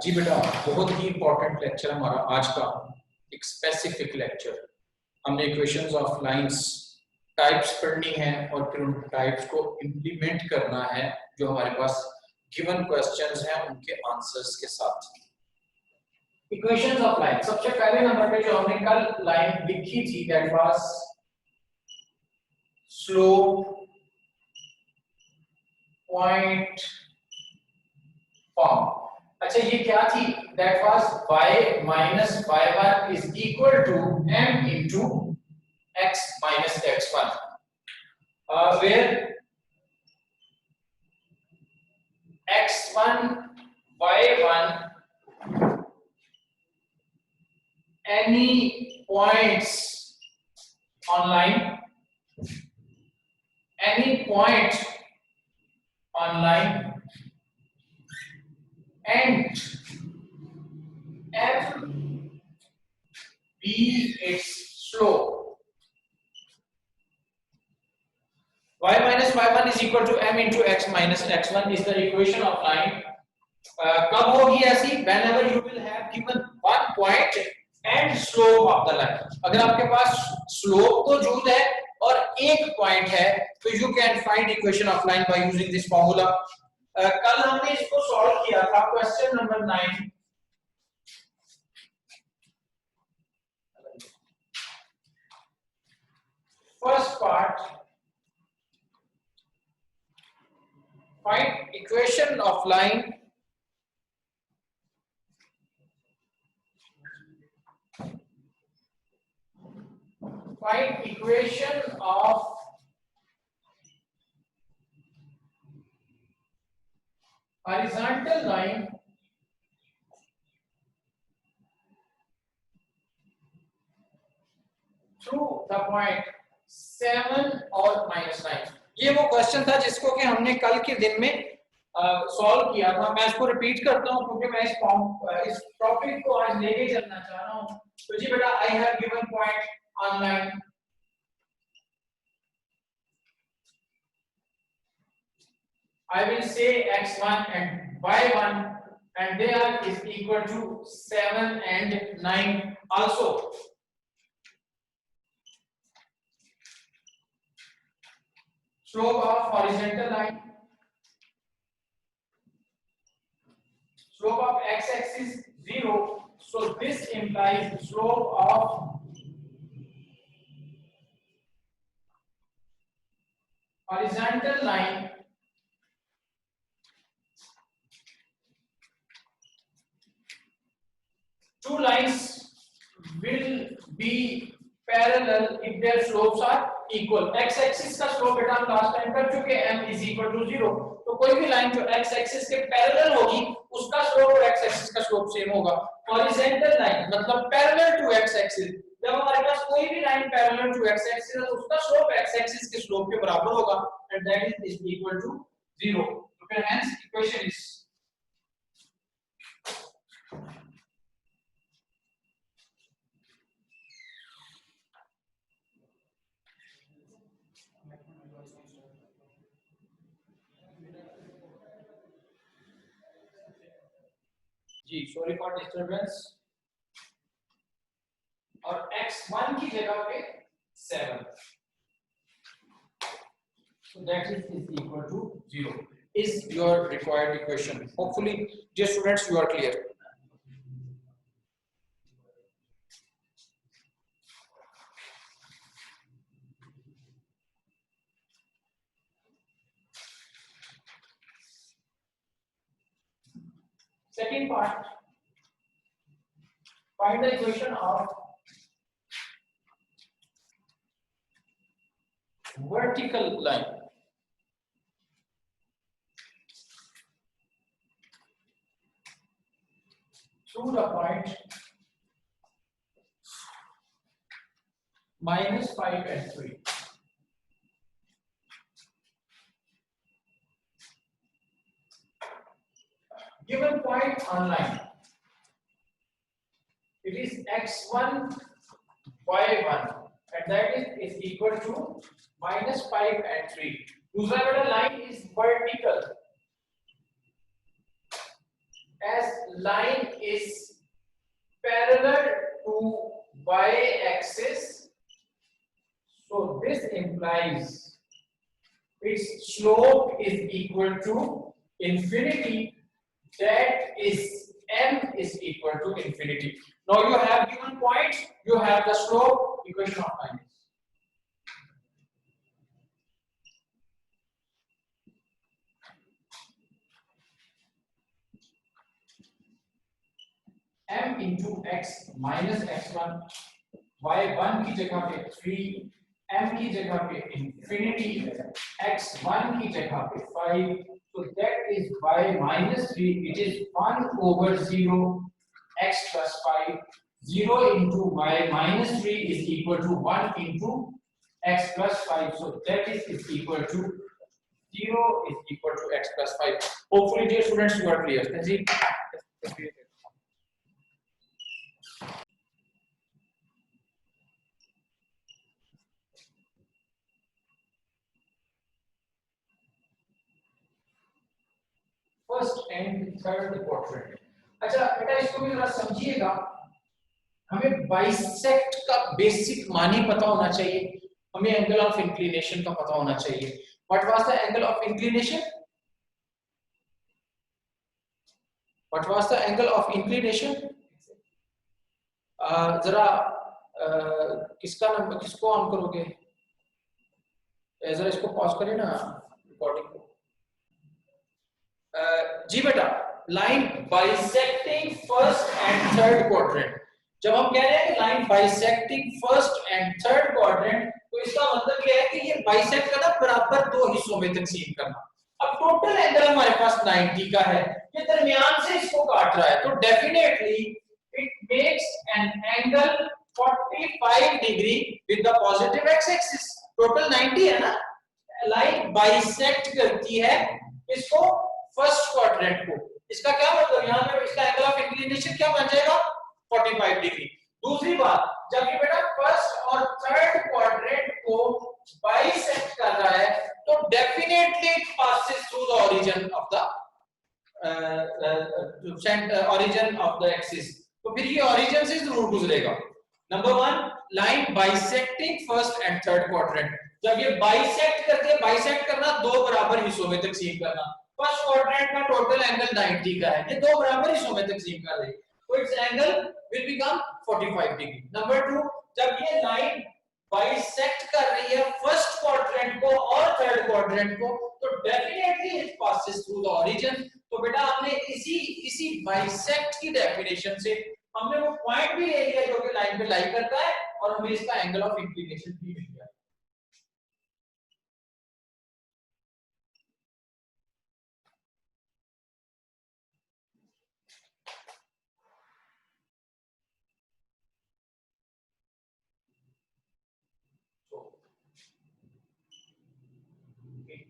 जी बेटा, बहुत ही important lecture हमारा आज का, एक स्पेसिफिक लेक्चर। हमने इक्वेशंस ऑफ लाइंस टाइप्स पढ़नी है और फिर उन टाइप्स को इम्प्लीमेंट करना है जो हमारे पास गिवन क्वेश्चंस हैं उनके आंसर्स के साथ। इक्वेशंस ऑफ लाइन, सबसे पहले नंबर पे जो हमने कल लाइन लिखी थी that was slope point form. अच्छा, ये क्या थी? That was y minus y1 is equal to m into x minus x1, where x1 y1 any points on line, any point on line, and m be its slope. Y minus y1 is equal to m into x minus x1 is the equation of line. कब होगी ऐसी? Whenever you will have given one point and slope of the line. अगर आपके पास slope तो मौजूद है और एक point है तो you can find equation of line by using this formula. कल हमने इसको सॉल्व किया था, question number 9. First part, find equation of line horizontal line through the point 7 और -9. ये वो क्वेश्चन था जिसको कि हमने कल के दिन में सॉल्व किया था. मैं इसको रिपीट करता हूं क्योंकि मैं इस टॉपिक को आज लेके चलना चाह रहा हूं. तो जी बेटा, I have given point on line, I will say x1 and y1 and they are is equal to 7 and 9 also. Slope of horizontal line, slope of x-axis 0, so this implies slope of horizontal line two lines will be parallel if their slopes are equal. x axis का slope बेटा हम last time कर चुके हैं, m is equal to 0. तो कोई भी line जो x axis के पैरेलल होगी उसका स्लोप और x axis का स्लोप सेम होगा. हॉरिजॉन्टल लाइन मतलब पैरेलल टू x axis. जब हमारे पास कोई भी line parallel to x axis है तो उसका स्लोप x axis के स्लोप के बराबर होगा and that is equal to 0. तो फिर hence equation is जी, सॉरी फॉर डिस्टरबेंस. और x1 की जगह पे 7, so that is equal to 0 is your required equation. Hopefully dear students you are clear. Second part, find the equation of vertical line. Through the point -5 and 3. Given point on line, it is x1 y1 and that is equal to -5 and 3. दूसरा बेटा line is vertical. line is parallel to y axis, so this implies its slope is equal to infinity, that is m is equal to infinity. Now you have given points, you have the slope, equation of line is m into x minus x1, y1 की जगह पे 3, m की जगह पे infinity, x1 की जगह पे 5, so that is y minus 3, it is 1 over 0 x plus 5, 0 into y minus 3 is equal to 1 into x plus 5, so that is equal to 0 is equal to x plus 5. Hopefully dear students you are clear. First and third quadrant. अच्छा बेटा इसको भी जरा समझिएगा, हमें bisect का basic मान ही पता होना चाहिए, हमें एंगल ऑफ इंक्लिनेशन का पता होना चाहिए. What was the angle of inclination? What was the angle of inclination? जरा किसका नंबर, किसको ऑन करोगे? जरा इसको पॉज करिए ना रिकॉर्डिंग को. जी बेटा, line bisecting first and third quadrant. जब हम कह रहे हैं कि line bisecting first and third quadrant, तो इसका मतलब यह है कि ये बाइसेक्ट करना, बराबर दो हिस्सों में तकसीम करना. अब टोटल एंगल हमारे पास 90 का है, ये दरमियान से इसको काट रहा है, तो definitely it makes an angle 45 degree with the positive x axis. Total 90 है ना. लाइन बाइसेक्ट करती है इसको, फर्स्ट क्वाड्रेंट को. इसका क्या मतलब, यहां पे इसका एंगल ऑफ इंक्लिनेशन क्या बन जाएगा? 45 डिग्री. दूसरी बात, जब ये बेटा फर्स्ट और थर्ड क्वाड्रेंट को बाइसेक्ट कर रहा है, तो definitely it passes through the origin of the origin of the axis. तो फिर ये ओरिजिन से जरूर गुजरेगा. Number 1, line bisecting first and third quadrant. जब ये बाइसेक्ट करती है, बाइसेक्ट करना दो बराबर हिस्सों में तकसीम करना. फर्स्ट क्वाड्रेंट का टोटल एंगल 90 का है, ये दो बराबर हिस्सों में तकसीम कर रही है, तो it's angle will become 45 degree. Number 2, जब ये लाइन बाइसेक्ट कर रही है फर्स्ट क्वाड्रेंट को और थर्ड क्वाड्रेंट को, तो definitely it passes through the origin. तो बेटा हमने इसी बाइसेक्ट की डेफिनेशन से हमने वो पॉइंट भी ले लिया जो कि लाइन पे लाई करता है, और हमें इसका एंगल ऑफ इंक्लिनेशन भी मिल गया.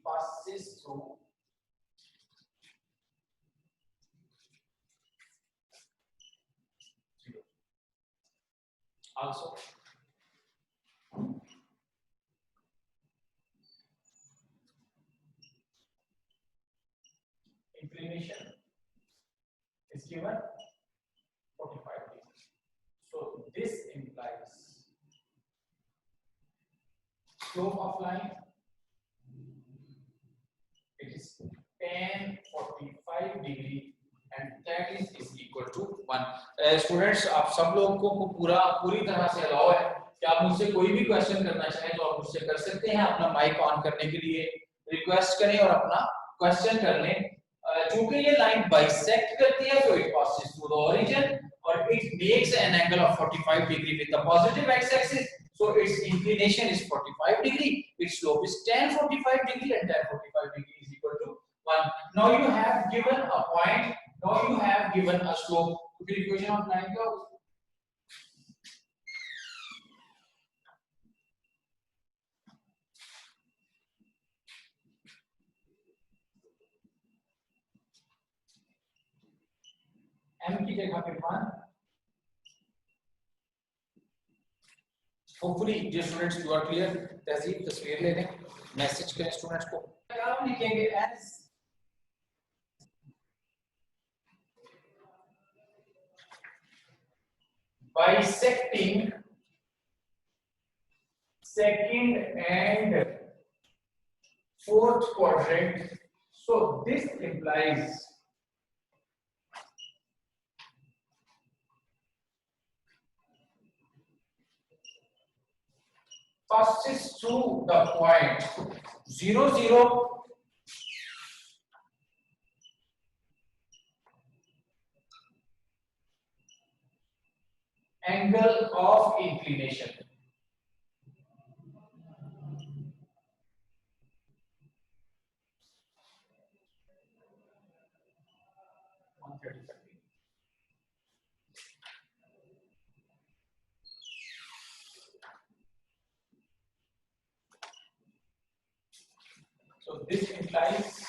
passes through also inclination is given 45 degrees. So this implies slope of line, it is tan 45 degree and that is equal to 1. Students, आप सब लोगों को पूरी तरह से अलाउ है कि आप मुझसे कोई भी क्वेश्चन करना चाहें तो आप मुझसे कर सकते हैं. अपना माइक ऑन करने के लिए रिक्वेस्ट करें और अपना क्वेश्चन कर लें. चूंकि ये लाइन बाइसेक्ट करती है, तो it passes through the origin और it makes an angle of 45 degree with the positive x-axis. So its inclination is 45 degree, its slope is tan 45 degree and tan 45 degree is equal to 1. Now you have given a point, now you have given a slope. तो फिर equation of line क्या होगी? m की जगह पे 1. Hopefully dear students you are clear. तहजीब तस्वीर ले लें, मैसेज करें स्टूडेंट्स को. आप लिखेंगे as bisecting second and fourth quadrant. So this implies passes through the point 0, 0, angle of inclination. So this implies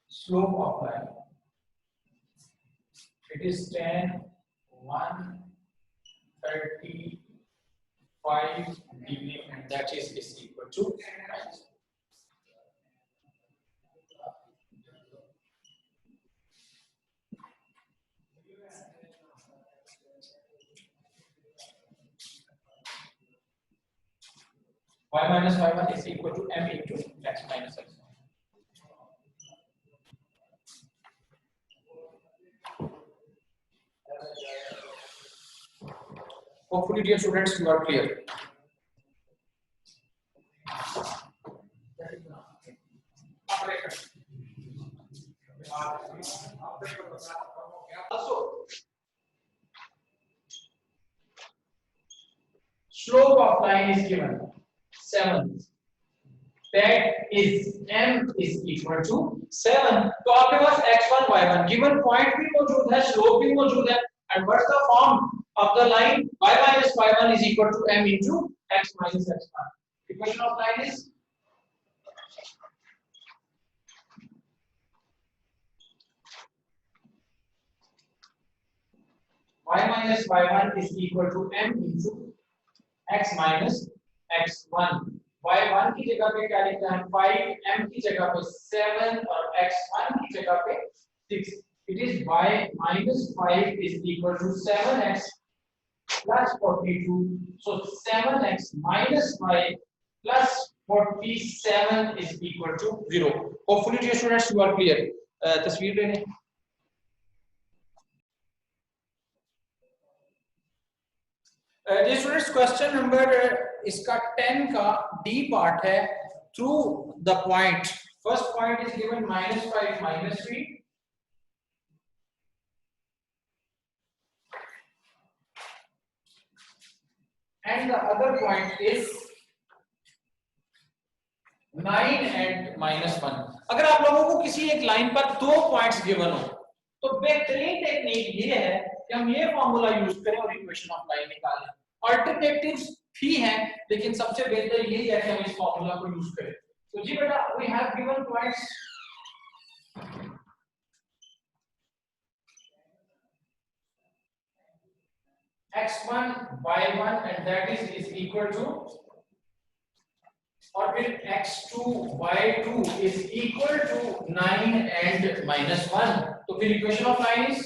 slope of line. It is 10, 135 degree, and that is equal to minus. Y minus y1 is equal to m into x minus x. Hopefully, dear students, you are clear. Also, slope of line is given 7. That is m is equal to 7. तो आपके पास x1 y1 given point भी मौजूद है, slope भी मौजूद है, and what's the form of the line? Y minus y1 is equal to m into x minus x1. Equation of line is y minus y1 is equal to m into x minus x1. y1 की जगह पे क्या लिखना है? 5, m की जगह पे 7 और x1 की जगह पे 6. It is y minus 5 is equal to 7x plus 42. So 7x minus 5 plus 47 is equal to 0. Hopefully, dear students, you are clear. तस्वीर लेने. Dear students, question number इसका 10 का D पार्ट है. Through the point, first point is given -5 -3. And the other point is 9 and -1. अगर आप लोगों को किसी एक लाइन पर 2 पॉइंट्स गिवन हो तो बेहतरीन टेक्निक ये है कि हम ये फॉर्मूला यूज करें और इक्वेशन ऑफ लाइन निकालें. अल्टरनेटिव्स भी हैं, लेकिन सबसे बेहतर यही है कि हम इस फॉर्मूला को यूज करें. तो जी बेटा, we have given points x1 y1 and that is equal to, और फिर x2 y2 is equal to 9 and -1. तो फिर equation of line is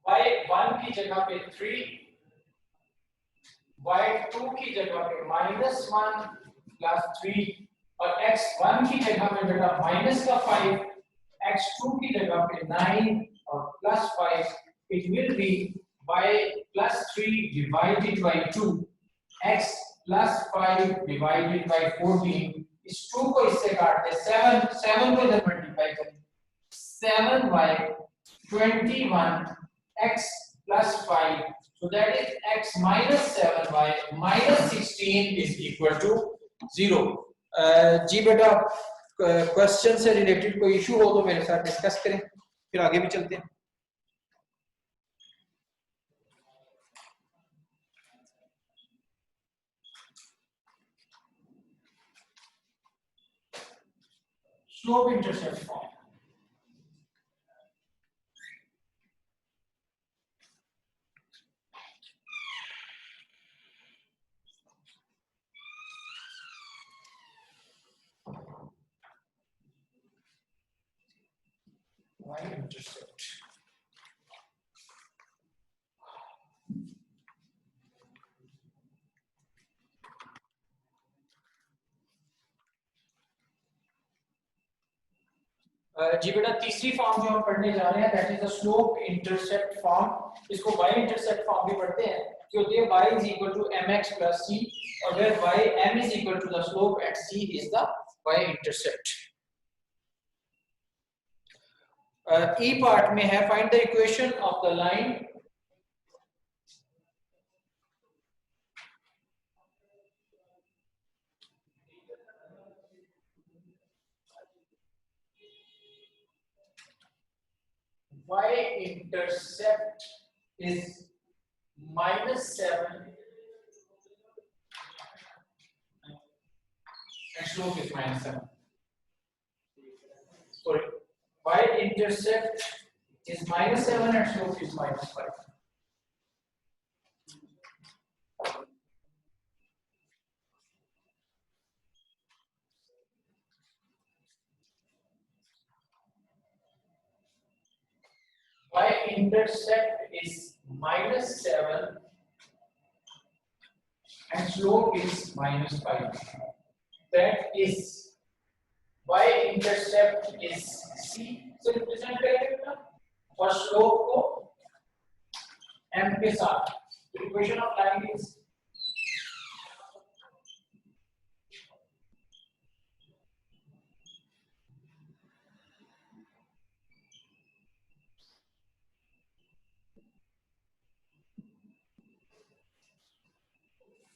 y1 की जगह पे 3, y2 की जगह पे -1 प्लस 3 और x1 की जगह पे बेटा -5, x2 की जगह पे 9 और +5. It will be y +3 divided by 2, x +5 divided by 14. इस 2 को इससे काटते 7 को इधर मल्टीप्लाई करें 7y 21 x plus 5, so that is x minus 7y minus 16 is equal to 0. जी बेटा, क्वेश्चन से रिलेटेड कोई इशू हो तो मेरे साथ डिस्कस करें, फिर आगे भी चलते हैं. Slope intercept form. y intercept जी बेटा तीसरी फॉर्म जो हम पढ़ने जा रहे हैं that is the slope intercept form. इसको y इंटरसेप्ट फॉर्म भी पढ़ते हैं कि होती है y is equal to mx plus c और where y m is equal to the slope at c is the y intercept। e part में है find the equation of the line y intercept is -7 and slope is -7. Sorry, y intercept is -7 and slope is -5. Y intercept is -7 and slope is -5. That is y intercept is c से represent करेंगे और slope को m के साथ। Equation of line is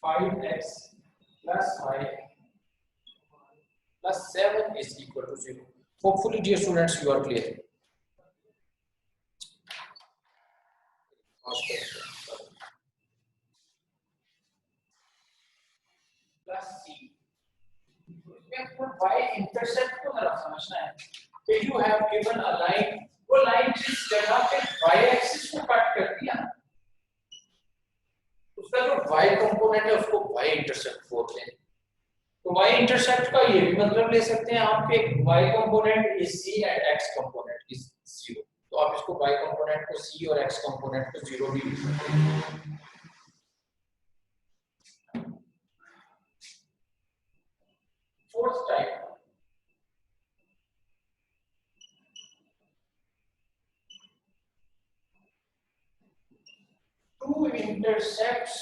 five x plus y plus 7 is equal to 0. Hopefully, dear students, you are clear. Plus c. y intercept को जरा समझना है। So you have given a line. वो line जिस जगह पे y axis को cut करती है, उसका जो y कंपोनेंट है उसको y intercept बोलते हैं। तो y इंटरसेप्ट का ये भी मतलब ले सकते हैं आप कि y component is c and x component is 0। तो आप इसको y कंपोनेंट को c और x कंपोनेंट को 0 भी लिख सकते हैं। Fourth type two intercepts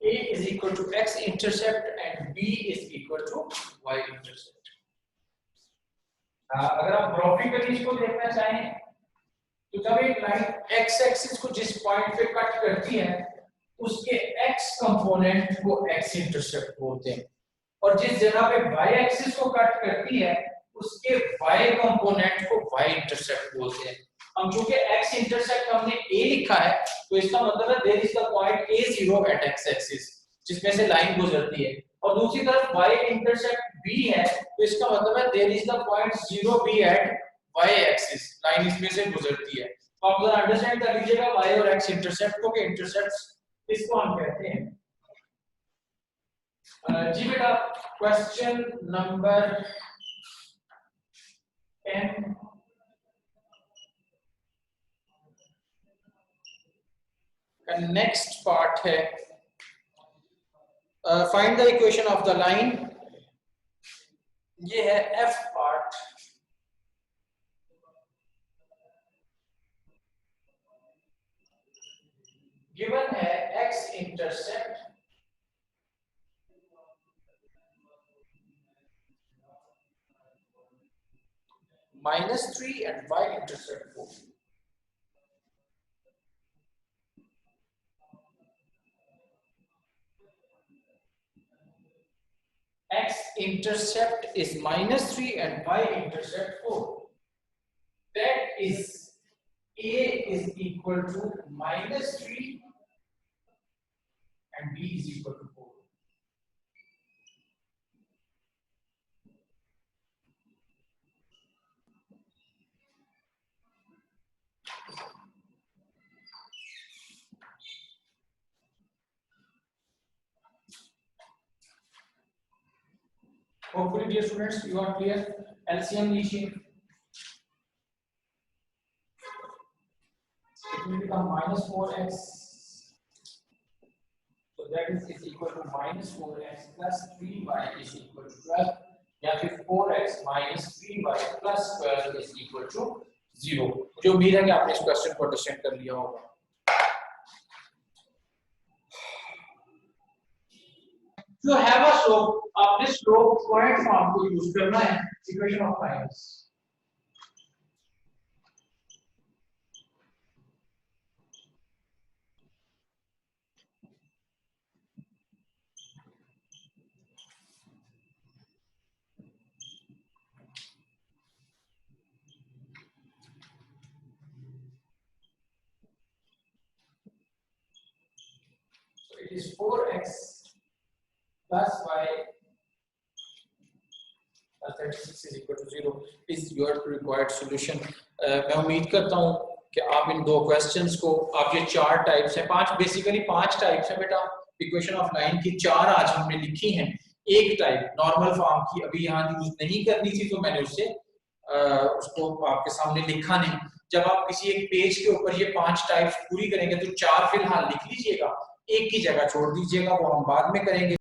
A is equal to x intercept and B is equal to y intercept। अगर आप ग्राफिकली इसको देखना चाहें तो जब एक लाइन x एक्सिस को जिस पॉइंट पे कट करती है उसके x कंपोनेंट को x इंटरसेप्ट बोलते हैं और जिस जगह पे y एक्सिस को कट करती है उसके y कंपोनेंट को y इंटरसेप्ट बोलते हैं। हम चूंकि x इंटरसेप्ट हमने a लिखा है तो इसका मतलब है there is the point a0 at x axis जिसमें से लाइन गुजरती है और दूसरी तरफ y इंटरसेप्ट b है तो इसका मतलब है there is the point 0b at y axis line इसमें से गुजरती है। तो आप जरा अंडरस्टैंड कर लीजिएगा y और x इंटरसेप्ट को के इंटरसेप्ट्स इसको हम कहते हैं। जी बेटा क्वेश्चन नंबर 10 नेक्स्ट पार्ट है find the equation of the line. ये है एफ पार्ट। गिवन है x intercept -3 and y intercept 4। intercept is -3 and y intercept 4. That is a is equal to -3 and b is equal to 4. Hopefully, dear students, you are clear. LCM लीजिए. It will become -4x. So that is equal to -4x plus 3y is equal to 12. या फिर 4x minus 3y plus 12 is equal to 0. मुझे उम्मीद है कि आपने इस question को अंडरस्टैंड कर लिया होगा. जो हैव अ स्लोप, आपने स्लोप पॉइंट फॉर्म को यूज करना है equation of lines. So it is 4x plus y plus 36 is equal to 0 is your required solution. मैं उम्मीद करता हूँ कि आप इन दो क्वेश्चंस को, आप ये चार टाइप्स हैं, बेसिकली पांच टाइप्स हैं बेटा इक्वेशन ऑफ लाइन की. चार आज हमने लिखी हैं. एक टाइप नॉर्मल फॉर्म की अभी यहाँ यूज नहीं करनी थी, तो मैंने उसको आपके सामने लिखा नहीं. जब आप किसी एक पेज के ऊपर ये पांच टाइप्स पूरी करेंगे तो चार फिलहाल लिख लीजिएगा, एक की जगह छोड़ दीजिएगा, वो हम बाद में करेंगे.